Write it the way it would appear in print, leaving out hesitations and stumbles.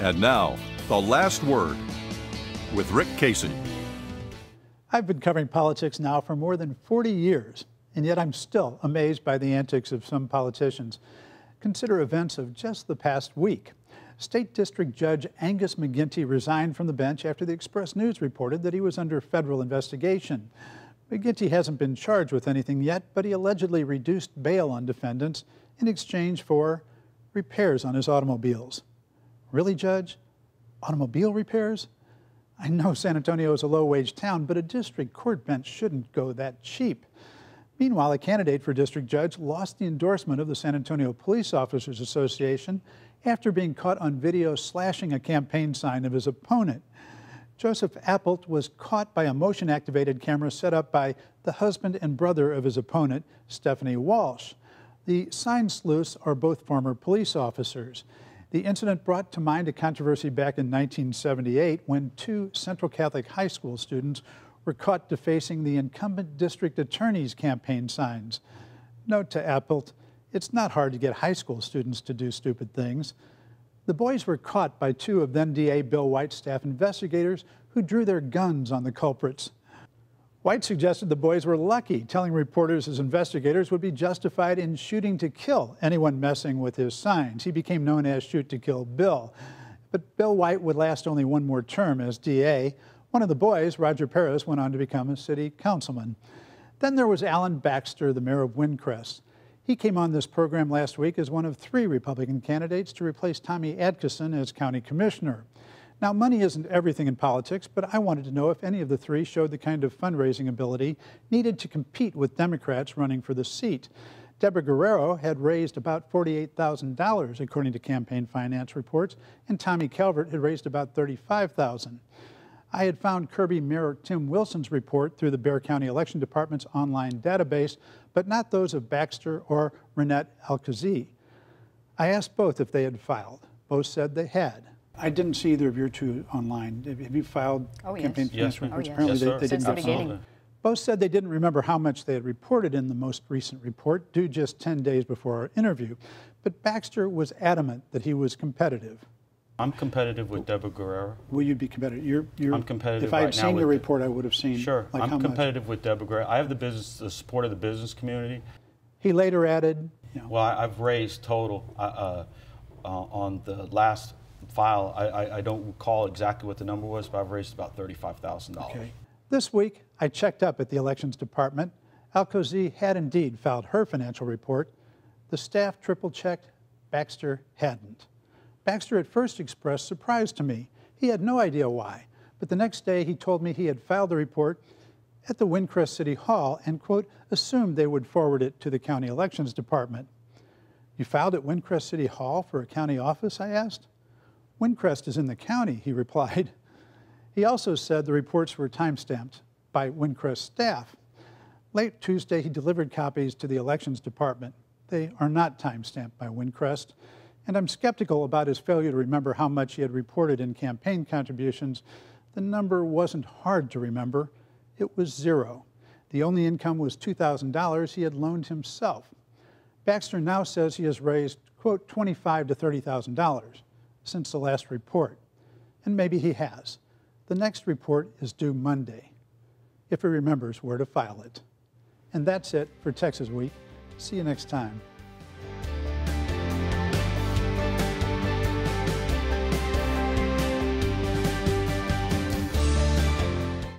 And now, The Last Word with Rick Casey. I've been covering politics now for more than 40 years, and yet I'm still amazed by the antics of some politicians. Consider events of just the past week. State District Judge Angus McGinty resigned from the bench after the Express News reported that he was under federal investigation. McGinty hasn't been charged with anything yet, but he allegedly reduced bail on defendants in exchange for repairs on his automobiles. Really, Judge? Automobile repairs? I know San Antonio is a low-wage town, but a district court bench shouldn't go that cheap. Meanwhile, a candidate for district judge lost the endorsement of the San Antonio Police Officers Association after being caught on video slashing a campaign sign of his opponent. Joseph Appelt was caught by a motion-activated camera set up by the husband and brother of his opponent, Stephanie Walsh. The sign sleuths are both former police officers. The incident brought to mind a controversy back in 1978 when two Central Catholic high school students were caught defacing the incumbent district attorney's campaign signs. Note to Appelt, it's not hard to get high school students to do stupid things. The boys were caught by two of then-DA Bill White's staff investigators who drew their guns on the culprits. White suggested the boys were lucky, telling reporters his investigators would be justified in shooting to kill anyone messing with his signs. He became known as Shoot to Kill Bill. But Bill White would last only one more term as DA. One of the boys, Roger Perez, went on to become a city councilman. Then there was Alan Baxter, the mayor of Windcrest. He came on this program last week as one of three Republican candidates to replace Tommy Adkison as county commissioner. Now, money isn't everything in politics, but I wanted to know if any of the three showed the kind of fundraising ability needed to compete with Democrats running for the seat. Deborah Guerrero had raised about $48,000, according to campaign finance reports, and Tommy Calvert had raised about $35,000. I had found Kirby Mayor Tim Wilson's report through the Bexar County Election Department's online database, but not those of Baxter or Renette Alcazzi. I asked both if they had filed. Both said they had. I didn't see either of your two online. Have you filed campaign finance reports? Yes. Apparently Yes, they didn't the get filed. Both said they didn't remember how much they had reported in the most recent report, due just 10 days before our interview. But Baxter was adamant that he was competitive. I'm competitive with Deborah Guerrero. Will you be competitive? I'm competitive. If I had right seen now your report, I would have seen. Sure, like I'm competitive with Deborah Guerrero. I have the support of the business community. He later added, Well, I've raised total on the last file. I don't recall exactly what the number was, but I've raised about $35,000. Okay. This week, I checked up at the elections department. Alcazzi had indeed filed her financial report. The staff triple-checked. Baxter hadn't. Baxter at first expressed surprise to me. He had no idea why, but the next day he told me he had filed the report at the Windcrest City Hall and, quote, assumed they would forward it to the county elections department. You filed at Windcrest City Hall for a county office, I asked. Windcrest is in the county, he replied. He also said the reports were time-stamped by Windcrest staff. Late Tuesday, he delivered copies to the elections department. They are not time-stamped by Windcrest, and I'm skeptical about his failure to remember how much he had reported in campaign contributions. The number wasn't hard to remember. It was zero. The only income was $2,000 he had loaned himself. Baxter now says he has raised, quote, $25,000 to $30,000 since the last report, and maybe he has. The next report is due Monday, if he remembers where to file it. And that's it for Texas Week. See you next time.